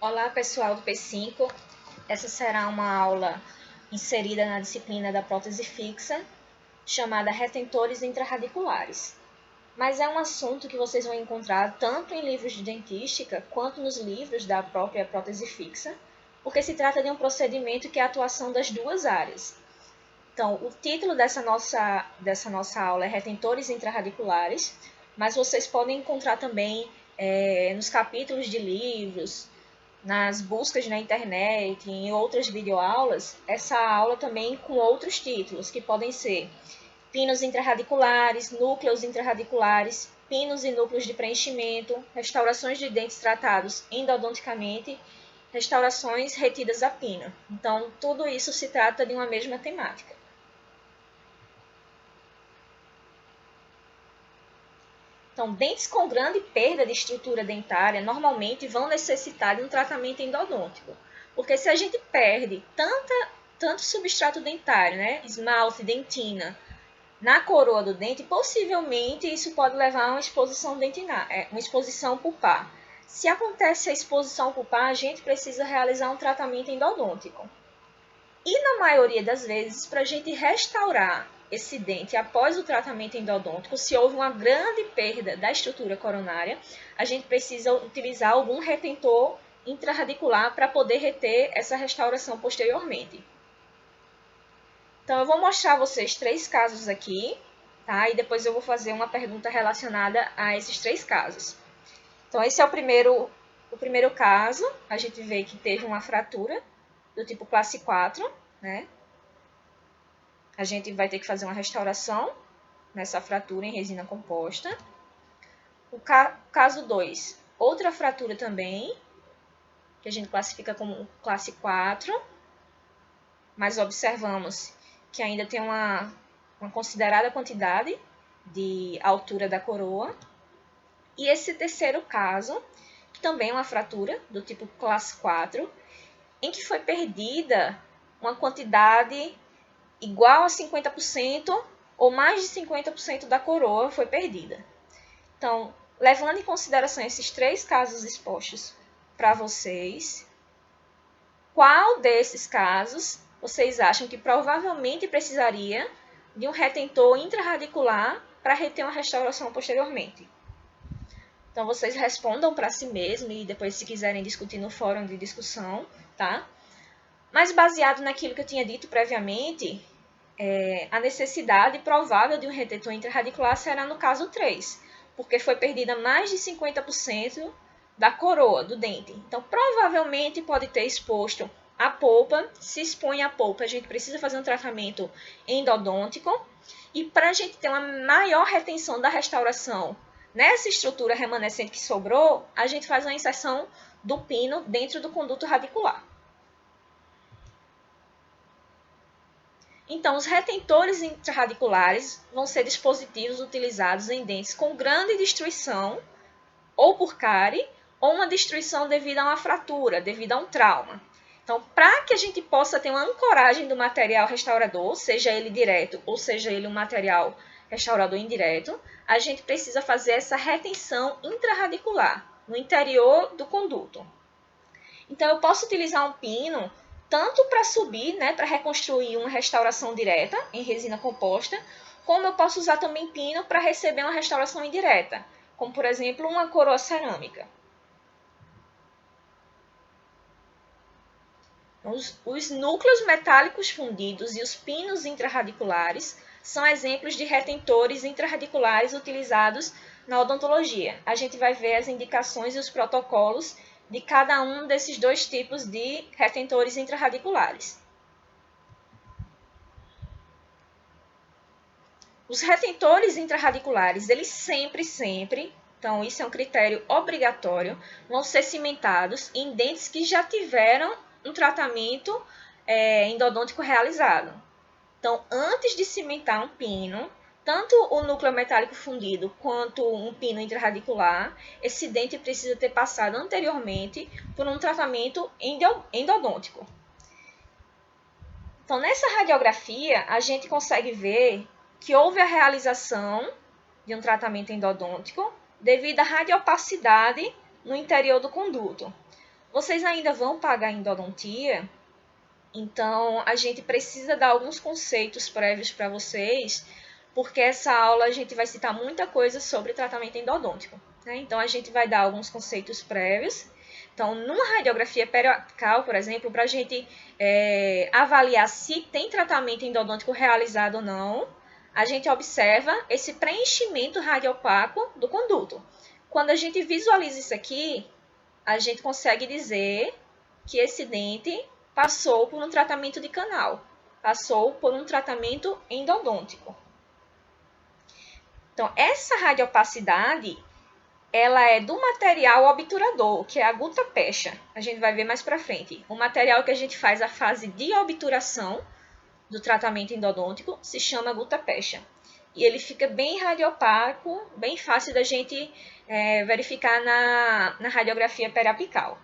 Olá, pessoal do P5. Essa será uma aula inserida na disciplina da prótese fixa, chamada retentores intrarradiculares. Mas é um assunto que vocês vão encontrar tanto em livros de dentística quanto nos livros da própria prótese fixa, porque se trata de um procedimento que é a atuação das duas áreas. Então, o título dessa nossa aula é retentores intrarradiculares, mas vocês podem encontrar também nos capítulos de livros, nas buscas na internet, em outras videoaulas, essa aula também com outros títulos, que podem ser pinos intrarradiculares, núcleos intrarradiculares, pinos e núcleos de preenchimento, restaurações de dentes tratados endodonticamente, restaurações retidas a pino. Então, tudo isso se trata de uma mesma temática. Então, dentes com grande perda de estrutura dentária normalmente vão necessitar de um tratamento endodôntico, porque se a gente perde tanto substrato dentário, né, esmalte, dentina, na coroa do dente, possivelmente isso pode levar a uma exposição uma exposição pulpar. Se acontece a exposição pulpar, a gente precisa realizar um tratamento endodôntico. E na maioria das vezes, para a gente restaurar esse dente após o tratamento endodôntico, se houve uma grande perda da estrutura coronária, a gente precisa utilizar algum retentor intrarradicular para poder reter essa restauração posteriormente. Então, eu vou mostrar a vocês 3 casos aqui, tá? E depois eu vou fazer uma pergunta relacionada a esses 3 casos. Então, esse é o primeiro caso. A gente vê que teve uma fratura do tipo classe 4, né? A gente vai ter que fazer uma restauração nessa fratura em resina composta. O caso 2, outra fratura também, que a gente classifica como classe 4, mas observamos que ainda tem uma considerada quantidade de altura da coroa. E esse terceiro caso, que também é uma fratura do tipo classe 4, em que foi perdida uma quantidade igual a 50% ou mais de 50% da coroa foi perdida. Então, levando em consideração esses 3 casos expostos para vocês, qual desses casos vocês acham que provavelmente precisaria de um retentor intrarradicular para reter uma restauração posteriormente? Então, vocês respondam para si mesmos e depois, se quiserem discutir no fórum de discussão, tá? Mas baseado naquilo que eu tinha dito previamente, a necessidade provável de um retentor intrarradicular será no caso 3, porque foi perdida mais de 50% da coroa do dente. Então, provavelmente pode ter exposto a polpa. Se expõe a polpa, a gente precisa fazer um tratamento endodôntico. E para a gente ter uma maior retenção da restauração nessa estrutura remanescente que sobrou, a gente faz uma inserção do pino dentro do conduto radicular. Então, os retentores intrarradiculares vão ser dispositivos utilizados em dentes com grande destruição, ou por cárie, ou uma destruição devido a uma fratura, devido a um trauma. Então, para que a gente possa ter uma ancoragem do material restaurador, seja ele direto ou seja ele um material restaurador indireto, a gente precisa fazer essa retenção intrarradicular no interior do conduto. Então, eu posso utilizar um pino tanto para subir, né, para reconstruir uma restauração direta em resina composta, como eu posso usar também pino para receber uma restauração indireta, como, por exemplo, uma coroa cerâmica. Os núcleos metálicos fundidos e os pinos intrarradiculares são exemplos de retentores intrarradiculares utilizados na odontologia. A gente vai ver as indicações e os protocolos de cada um desses 2 tipos de retentores intrarradiculares. Os retentores intrarradiculares, eles sempre, então isso é um critério obrigatório, vão ser cimentados em dentes que já tiveram um tratamento endodôntico realizado. Então, antes de cimentar um pino, tanto o núcleo metálico fundido quanto um pino intrarradicular, esse dente precisa ter passado anteriormente por um tratamento endodôntico. Então, nessa radiografia, a gente consegue ver que houve a realização de um tratamento endodôntico devido à radiopacidade no interior do conduto. Vocês ainda vão pagar endodontia, então a gente precisa dar alguns conceitos prévios para vocês, porque essa aula a gente vai citar muita coisa sobre tratamento endodôntico, né? Então a gente vai dar alguns conceitos prévios. Então, numa radiografia periapical, por exemplo, para a gente avaliar se tem tratamento endodôntico realizado ou não, a gente observa esse preenchimento radiopaco do conduto. Quando a gente visualiza isso aqui, a gente consegue dizer que esse dente passou por um tratamento de canal, passou por um tratamento endodôntico. Então, essa radiopacidade, ela é do material obturador, que é a gutta-percha. A gente vai ver mais para frente. O material que a gente faz a fase de obturação do tratamento endodôntico se chama gutta-percha. E ele fica bem radiopaco, bem fácil da gente verificar na radiografia periapical.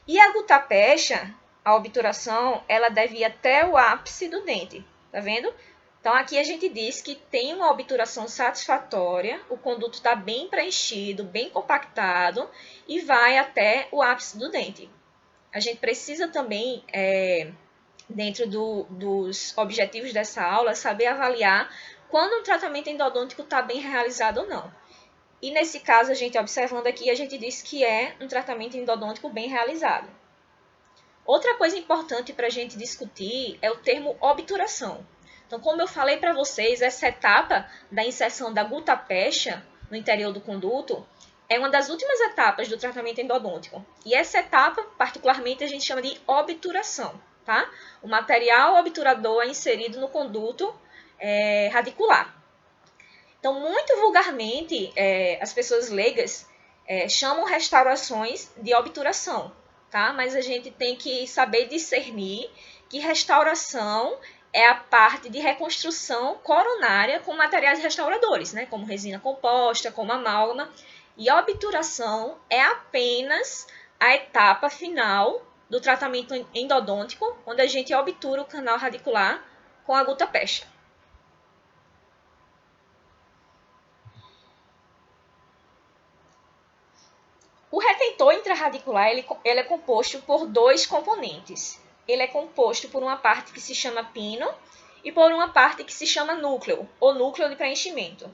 E a gutta-percha, a obturação, ela deve ir até o ápice do dente, tá vendo? Então, aqui a gente diz que tem uma obturação satisfatória, o conduto está bem preenchido, bem compactado e vai até o ápice do dente. A gente precisa também, dentro dos objetivos dessa aula, saber avaliar quando um tratamento endodôntico está bem realizado ou não. E nesse caso, a gente observando aqui, a gente diz que é um tratamento endodôntico bem realizado. Outra coisa importante para a gente discutir é o termo obturação. Então, como eu falei para vocês, essa etapa da inserção da gutta-percha no interior do conduto é uma das últimas etapas do tratamento endodôntico. E essa etapa, particularmente, a gente chama de obturação, tá? O material obturador é inserido no conduto radicular. Então, muito vulgarmente, as pessoas leigas chamam restaurações de obturação, tá? Mas a gente tem que saber discernir que restauração é a parte de reconstrução coronária com materiais restauradores, né? Como resina composta, como amálgama. E obturação é apenas a etapa final do tratamento endodôntico, onde a gente obtura o canal radicular com a gutta-percha. O retentor intrarradicular ele é composto por dois componentes. Ele é composto por uma parte que se chama pino e por uma parte que se chama núcleo, ou núcleo de preenchimento.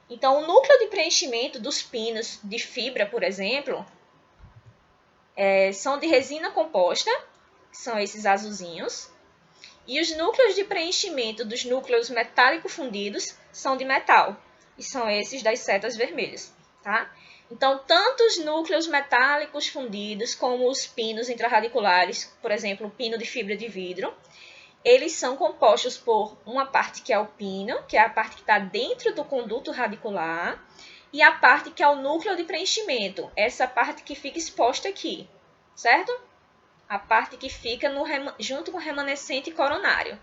Então, o núcleo de preenchimento dos pinos de fibra, por exemplo, são de resina composta, que são esses azulzinhos, e os núcleos de preenchimento dos núcleos metálico fundidos são de metal, e são esses das setas vermelhas, tá? Então, tanto os núcleos metálicos fundidos como os pinos intrarradiculares, por exemplo, o pino de fibra de vidro, eles são compostos por uma parte que é o pino, que é a parte que está dentro do conduto radicular, e a parte que é o núcleo de preenchimento, essa parte que fica exposta aqui, certo? A parte que fica junto com o remanescente coronário.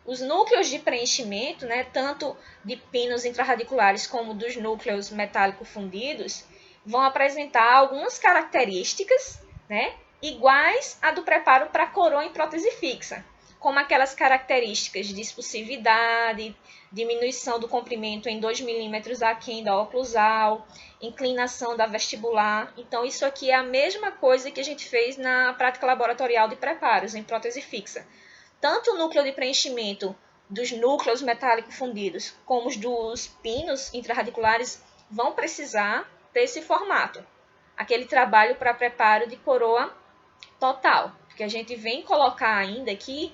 Os núcleos de preenchimento, né, tanto de pinos intrarradiculares como dos núcleos metálico fundidos, vão apresentar algumas características, né, iguais à do preparo para coroa em prótese fixa, como aquelas características de expulsividade, diminuição do comprimento em 2 milímetros aquém da oclusal, inclinação da vestibular. Então, isso aqui é a mesma coisa que a gente fez na prática laboratorial de preparos em prótese fixa. Tanto o núcleo de preenchimento dos núcleos metálicos fundidos como os dos pinos intrarradiculares vão precisar ter esse formato. Aquele trabalho para preparo de coroa total, porque a gente vem colocar ainda aqui,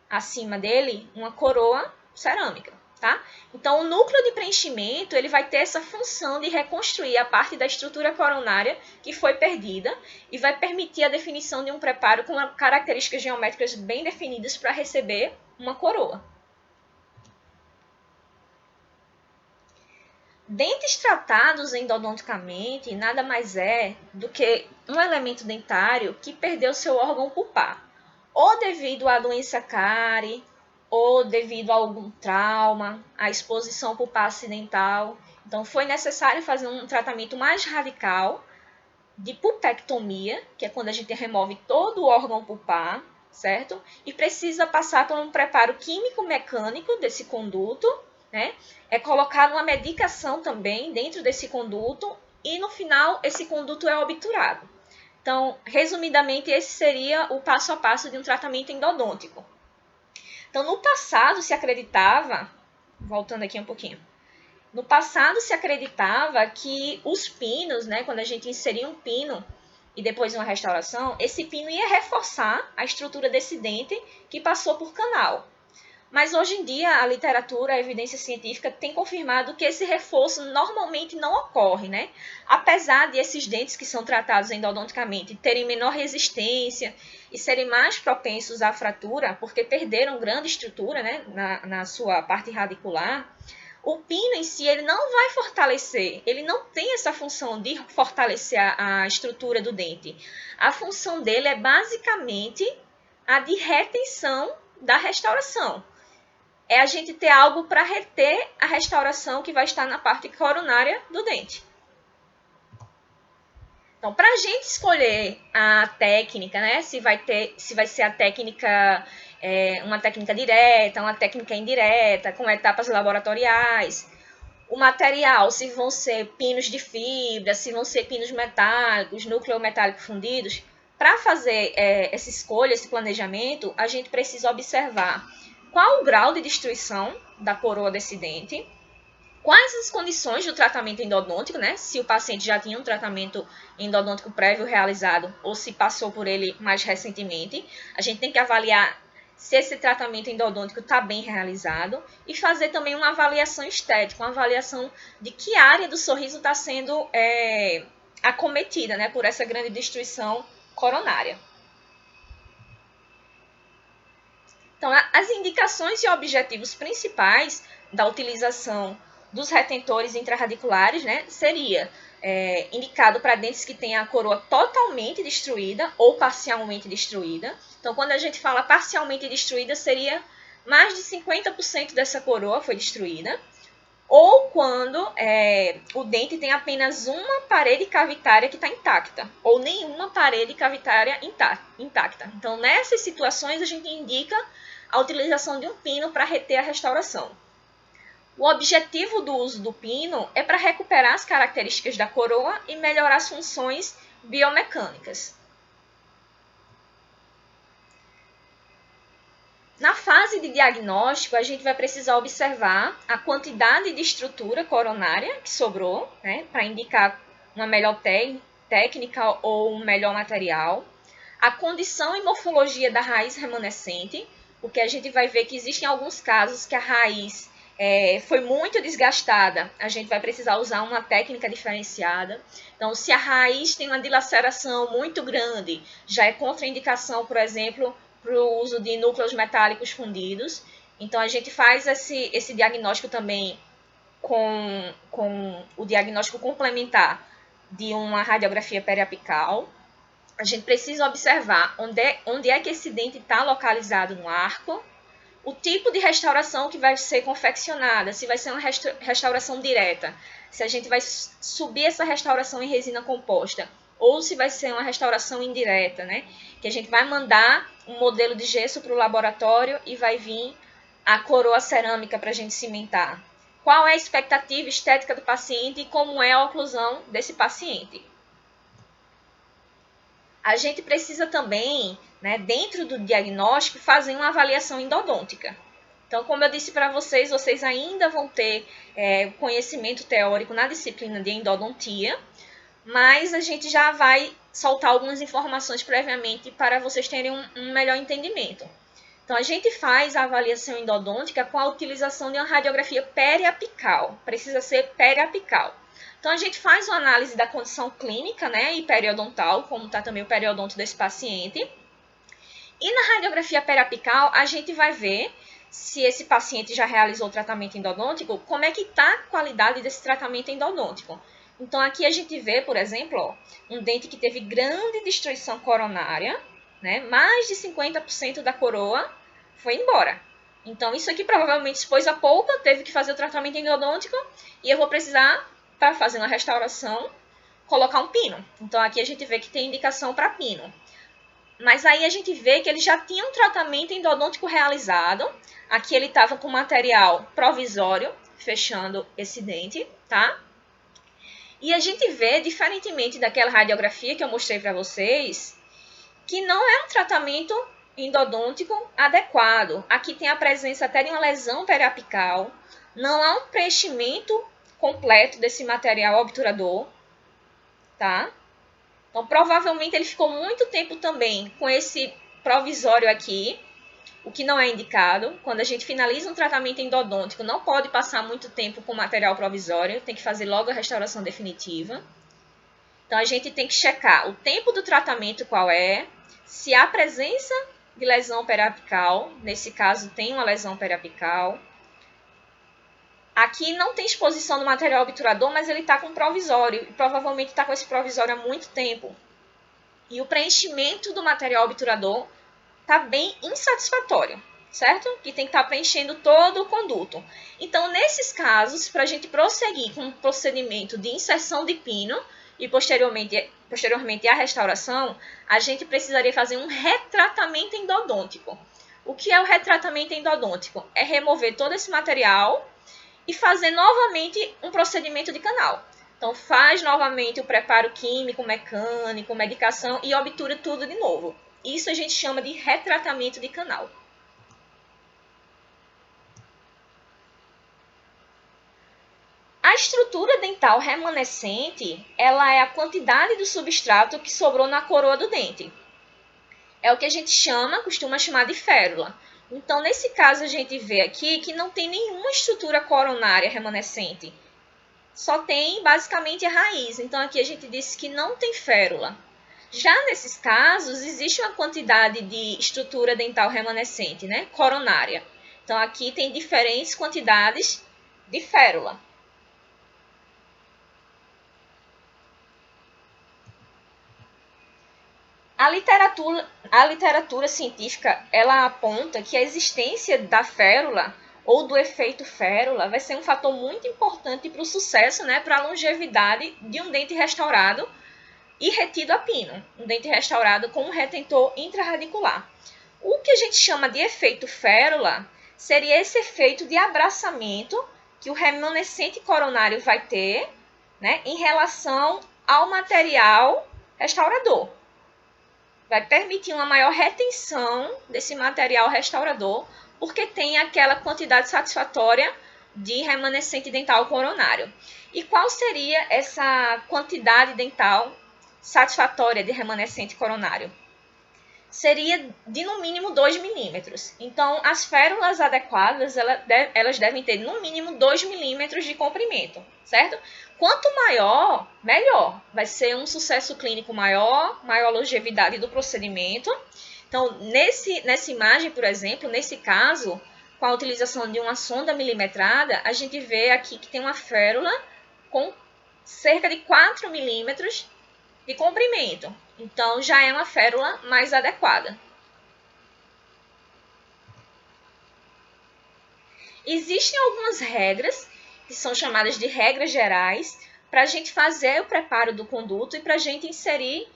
acima dele, uma coroa cerâmica, tá? Então, o núcleo de preenchimento, ele vai ter essa função de reconstruir a parte da estrutura coronária que foi perdida e vai permitir a definição de um preparo com características geométricas bem definidas para receber uma coroa. Dentes tratados endodonticamente nada mais é do que um elemento dentário que perdeu seu órgão pulpar, ou devido à doença cárie, ou devido a algum trauma, à exposição pulpar acidental. Então, foi necessário fazer um tratamento mais radical de pulpectomia, que é quando a gente remove todo o órgão pulpar, certo? E precisa passar por um preparo químico-mecânico desse conduto, né? É colocado uma medicação também dentro desse conduto e no final esse conduto é obturado. Então, resumidamente, esse seria o passo a passo de um tratamento endodôntico. Então, no passado se acreditava, voltando aqui um pouquinho, no passado se acreditava que os pinos, né, quando a gente inseria um pino e depois uma restauração, esse pino ia reforçar a estrutura desse dente que passou por canal. Mas hoje em dia a literatura, a evidência científica tem confirmado que esse reforço normalmente não ocorre, né? Apesar de esses dentes que são tratados endodonticamente terem menor resistência e serem mais propensos à fratura, porque perderam grande estrutura, né, na sua parte radicular, o pino em si ele não vai fortalecer, ele não tem essa função de fortalecer a estrutura do dente. A função dele é basicamente a de retenção da restauração. É a gente ter algo para reter a restauração que vai estar na parte coronária do dente. Então, para a gente escolher a técnica, né, se vai ser a técnica, uma técnica direta, uma técnica indireta, com etapas laboratoriais, o material, se vão ser pinos de fibra, se vão ser pinos metálicos, núcleo metálico fundidos, para fazer essa escolha, esse planejamento, a gente precisa observar qual o grau de destruição da coroa desse dente, quais as condições do tratamento endodôntico, né? Se o paciente já tinha um tratamento endodôntico prévio realizado ou se passou por ele mais recentemente. A gente tem que avaliar se esse tratamento endodôntico está bem realizado e fazer também uma avaliação estética, uma avaliação de que área do sorriso está sendo acometida, né, por essa grande destruição coronária. Então, as indicações e objetivos principais da utilização dos retentores intrarradiculares, né, seria indicado para dentes que têm a coroa totalmente destruída ou parcialmente destruída. Então, quando a gente fala parcialmente destruída, seria mais de 50% dessa coroa foi destruída. Ou quando o dente tem apenas uma parede cavitária que está intacta, ou nenhuma parede cavitária intacta. Então, nessas situações, a gente indica a utilização de um pino para reter a restauração. O objetivo do uso do pino é para recuperar as características da coroa e melhorar as funções biomecânicas. Na fase de diagnóstico, a gente vai precisar observar a quantidade de estrutura coronária que sobrou, né, para indicar uma melhor técnica ou um melhor material, a condição e morfologia da raiz remanescente, porque a gente vai ver que existem alguns casos que a raiz foi muito desgastada, a gente vai precisar usar uma técnica diferenciada. Então, se a raiz tem uma dilaceração muito grande, já é contraindicação, por exemplo, para o uso de núcleos metálicos fundidos. Então, a gente faz esse diagnóstico também com o diagnóstico complementar de uma radiografia periapical. A gente precisa observar onde é que esse dente está localizado no arco, o tipo de restauração que vai ser confeccionada, se vai ser uma restauração direta, se a gente vai subir essa restauração em resina composta, ou se vai ser uma restauração indireta, né? Que a gente vai mandar um modelo de gesso para o laboratório e vai vir a coroa cerâmica para a gente cimentar. Qual é a expectativa estética do paciente e como é a oclusão desse paciente? A gente precisa também, né, dentro do diagnóstico, fazer uma avaliação endodôntica. Então, como eu disse para vocês, vocês ainda vão ter conhecimento teórico na disciplina de endodontia, mas a gente já vai soltar algumas informações previamente para vocês terem um melhor entendimento. Então, a gente faz a avaliação endodôntica com a utilização de uma radiografia periapical, precisa ser periapical. Então, a gente faz uma análise da condição clínica, né, e periodontal, como está também o periodonto desse paciente. E na radiografia periapical, a gente vai ver se esse paciente já realizou o tratamento endodôntico, como é que está a qualidade desse tratamento endodôntico. Então, aqui a gente vê, por exemplo, ó, um dente que teve grande destruição coronária, né, mais de 50% da coroa foi embora. Então, isso aqui provavelmente expôs a polpa, teve que fazer o tratamento endodôntico e eu vou precisar, para fazer uma restauração, colocar um pino. Então, aqui a gente vê que tem indicação para pino. Mas aí a gente vê que ele já tinha um tratamento endodôntico realizado. Aqui ele estava com material provisório, fechando esse dente, tá? E a gente vê, diferentemente daquela radiografia que eu mostrei para vocês, que não é um tratamento endodôntico adequado. Aqui tem a presença até de uma lesão periapical, não há um preenchimento completo desse material obturador, tá? Então, provavelmente ele ficou muito tempo também com esse provisório aqui, o que não é indicado. Quando a gente finaliza um tratamento endodôntico, não pode passar muito tempo com material provisório, tem que fazer logo a restauração definitiva. Então, a gente tem que checar o tempo do tratamento qual é, se há presença de lesão periapical, nesse caso tem uma lesão periapical. Aqui não tem exposição do material obturador, mas ele está com provisório, e provavelmente está com esse provisório há muito tempo. E o preenchimento do material obturador está bem insatisfatório, certo? Que tem que estar preenchendo todo o conduto. Então, nesses casos, para a gente prosseguir com o procedimento de inserção de pino e posteriormente a restauração, a gente precisaria fazer um retratamento endodôntico. O que é o retratamento endodôntico? É remover todo esse material e fazer novamente um procedimento de canal. Então, faz novamente o preparo químico, mecânico, medicação e obtura tudo de novo. Isso a gente chama de retratamento de canal. A estrutura dental remanescente, ela é a quantidade do substrato que sobrou na coroa do dente. É o que a gente costuma chamar de férula. Então, nesse caso, a gente vê aqui que não tem nenhuma estrutura coronária remanescente. Só tem, basicamente, a raiz. Então, aqui a gente disse que não tem férula. Já nesses casos, existe uma quantidade de estrutura dental remanescente, né, coronária. Então, aqui tem diferentes quantidades de férula. A literatura científica, ela aponta que a existência da férula ou do efeito férula vai ser um fator muito importante para o sucesso, né, para a longevidade de um dente restaurado e retido a pino, um dente restaurado com um retentor intraradicular. O que a gente chama de efeito férula seria esse efeito de abraçamento que o remanescente coronário vai ter, né, em relação ao material restaurador. Vai permitir uma maior retenção desse material restaurador, porque tem aquela quantidade satisfatória de remanescente dental coronário. E qual seria essa quantidade dental satisfatória de remanescente coronário? Seria de no mínimo 2 milímetros. Então, as férulas adequadas, elas devem ter no mínimo 2 milímetros de comprimento, certo? Quanto maior, melhor. Vai ser um sucesso clínico maior longevidade do procedimento. Então, nessa imagem, por exemplo, nesse caso, com a utilização de uma sonda milimetrada, a gente vê aqui que tem uma férula com cerca de 4 milímetros de comprimento. Então, já é uma férula mais adequada. Existem algumas regras, que são chamadas de regras gerais, para a gente fazer o preparo do conduto e para a gente inserir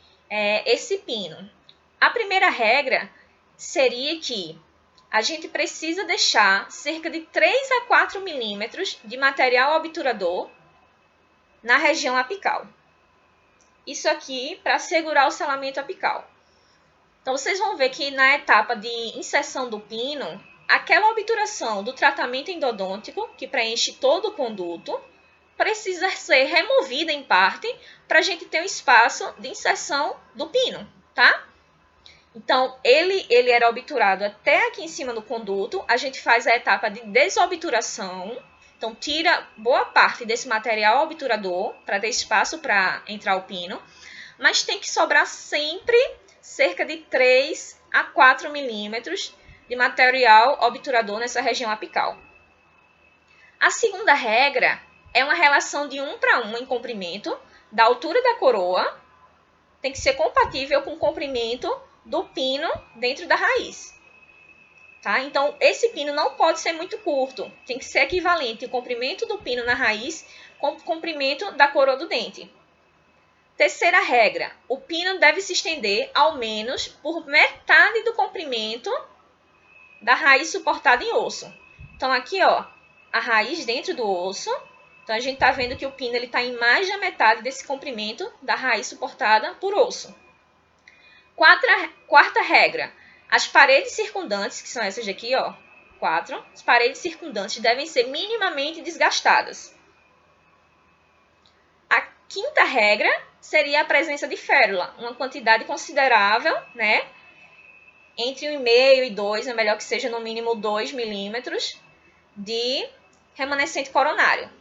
esse pino. A primeira regra seria que a gente precisa deixar cerca de 3 a 4 milímetros de material obturador na região apical. Isso aqui para segurar o selamento apical. Então, vocês vão ver que na etapa de inserção do pino, aquela obturação do tratamento endodôntico, que preenche todo o conduto, precisa ser removida em parte para a gente ter um espaço de inserção do pino, tá? Então, ele era obturado até aqui em cima do conduto, a gente faz a etapa de desobturação. Então, tira boa parte desse material obturador para ter espaço para entrar o pino, mas tem que sobrar sempre cerca de 3 a 4 milímetros de material obturador nessa região apical. A segunda regra é uma relação de 1 para 1 em comprimento da altura da coroa, tem que ser compatível com o comprimento do pino dentro da raiz. Tá? Então, esse pino não pode ser muito curto, tem que ser equivalente o comprimento do pino na raiz com o comprimento da coroa do dente. Terceira regra, o pino deve se estender ao menos por metade do comprimento da raiz suportada em osso. Então, aqui, ó, a raiz dentro do osso. Então, a gente está vendo que o pino está em mais da metade desse comprimento da raiz suportada por osso. Quarta regra. As paredes circundantes, que são essas daqui, ó, 4. As paredes circundantes devem ser minimamente desgastadas. A quinta regra seria a presença de férula, uma quantidade considerável, né? Entre 1,5 e 2, é melhor que seja no mínimo 2 milímetros de remanescente coronário.